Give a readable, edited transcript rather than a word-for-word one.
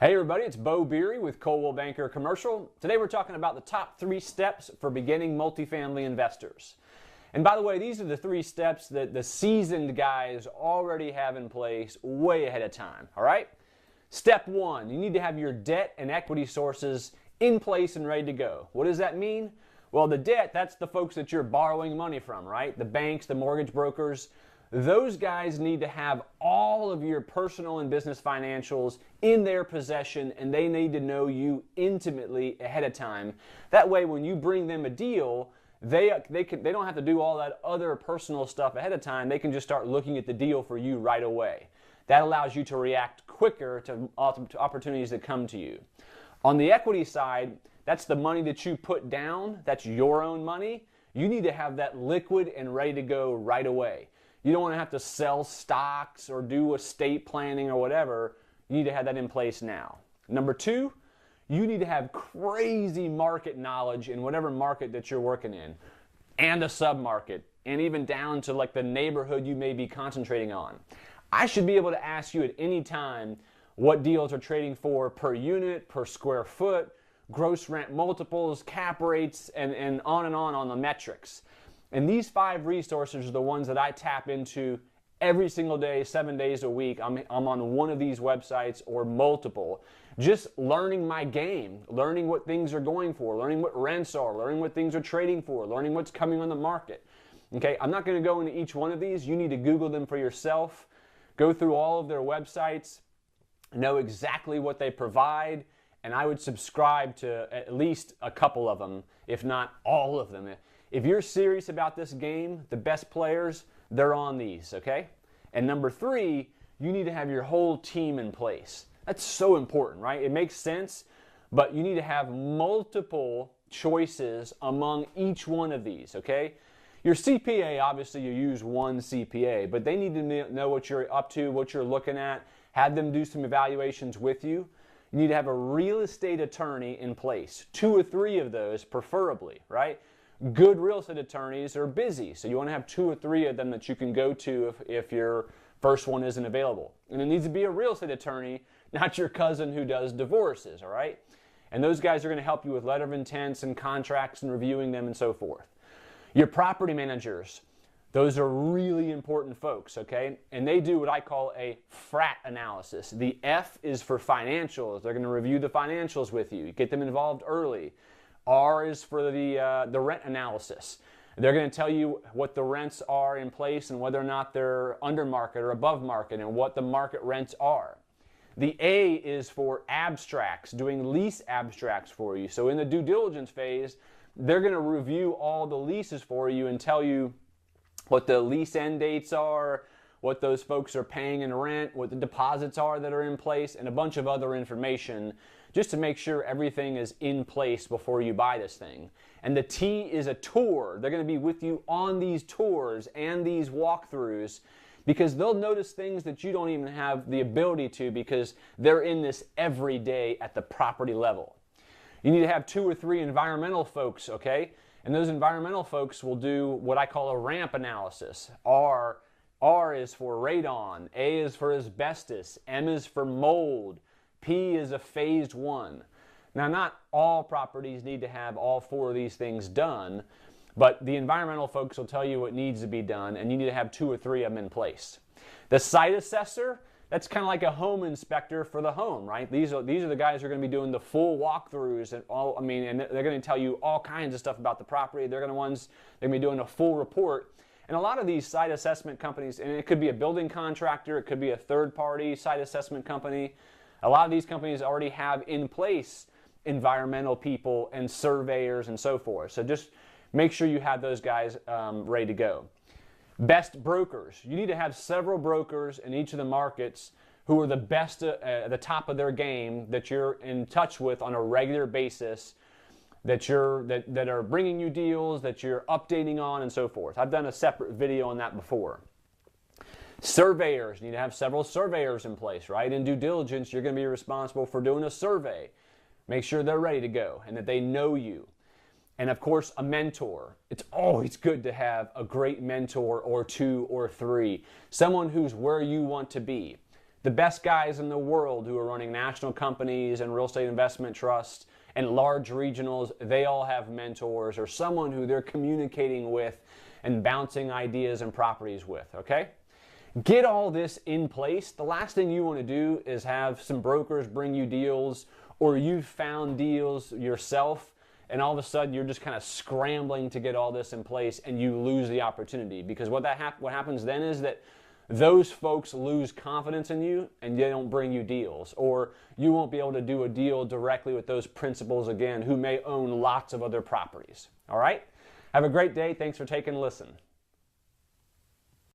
Hey everybody, it's Bo Beery with Coldwell Banker Commercial. Today we're talking about the top 3 steps for beginning multifamily investors. And by the way, these are the 3 steps that the seasoned guys already have in place way ahead of time, all right? Step 1, you need to have your debt and equity sources in place and ready to go. What does that mean? Well, the debt, that's the folks that you're borrowing money from, right? The banks, the mortgage brokers. Those guys need to have all of your personal and business financials in their possession, and they need to know you intimately ahead of time. That way, when you bring them a deal, they don't have to do all that other personal stuff ahead of time. They can just start looking at the deal for you right away. That allows you to react quicker to opportunities that come to you. On the equity side, that's the money that you put down. That's your own money. You need to have that liquid and ready to go right away. You don't want to have to sell stocks or do estate planning or whatever. You need to have that in place now. Number 2, you need to have crazy market knowledge in whatever market that you're working in, and a sub-market, and even down to like the neighborhood you may be concentrating on. I should be able to ask you at any time what deals are trading for per unit, per square foot, gross rent multiples, cap rates, and on the metrics. And these 5 resources are the ones that I tap into every single day, 7 days a week. I'm on one of these websites or multiple. Just learning my game, learning what things are going for, learning what rents are, learning what things are trading for, learning what's coming on the market. Okay, I'm not going to go into each one of these. You need to Google them for yourself. Go through all of their websites, know exactly what they provide, and I would subscribe to at least a couple of them, if not all of them. If you're serious about this game, the best players, they're on these, okay? And number 3, you need to have your whole team in place. That's so important, right? It makes sense, but you need to have multiple choices among each one of these, okay? Your CPA, obviously you use one CPA, but they need to know what you're up to, what you're looking at, have them do some evaluations with you. You need to have a real estate attorney in place, 2 or 3 of those preferably, right? Good real estate attorneys are busy, so you want to have 2 or 3 of them that you can go to if your first one isn't available. And it needs to be a real estate attorney, not your cousin who does divorces, all right? And those guys are going to help you with letter of intents and contracts and reviewing them and so forth. Your property managers, those are really important folks, okay? And they do what I call a FRAT analysis. The F is for financials. They're going to review the financials with you, get them involved early. R is for the rent analysis. They're going to tell you what the rents are in place and whether or not they're under market or above market and what the market rents are. The A is for abstracts, doing lease abstracts for you. So in the due diligence phase, they're going to review all the leases for you and tell you what the lease end dates are, what those folks are paying in rent, what the deposits are that are in place, and a bunch of other information just to make sure everything is in place before you buy this thing. And the T is a tour. They're going to be with you on these tours and these walkthroughs because they'll notice things that you don't even have the ability to because they're in this every day at the property level. You need to have 2 or 3 environmental folks, okay? And those environmental folks will do what I call a ramp analysis. R is for radon, A is for asbestos, M is for mold, P is a phased 1. Now, not all properties need to have all 4 of these things done, but the environmental folks will tell you what needs to be done, and you need to have 2 or 3 of them in place. The site assessor, that's kind of like a home inspector for the home, right? These are the guys who are going to be doing the full walkthroughs and and they're going to tell you all kinds of stuff about the property. They're going to be doing a full report. And a lot of these site assessment companies, and it could be a building contractor, it could be a third-party site assessment company. A lot of these companies already have in place environmental people and surveyors and so forth. So just make sure you have those guys ready to go. Best brokers. You need to have several brokers in each of the markets who are the best at the top of their game that you're in touch with on a regular basis, that are bringing you deals, that you're updating on and so forth. I've done a separate video on that before. Surveyors, you need to have several surveyors in place, right? In due diligence, you're going to be responsible for doing a survey. Make sure they're ready to go and that they know you. And of course, a mentor. It's always good to have a great mentor or 2 or 3. Someone who's where you want to be. The best guys in the world who are running national companies and real estate investment trusts and large regionals, they all have mentors or someone who they're communicating with and bouncing ideas and properties with, okay? Get all this in place. The last thing you want to do is have some brokers bring you deals, or you've found deals yourself and all of a sudden you're just kind of scrambling to get all this in place and you lose the opportunity. Because what happens then is that those folks lose confidence in you and they don't bring you deals, or you won't be able to do a deal directly with those principals again who may own lots of other properties. All right? Have a great day. Thanks for taking a listen.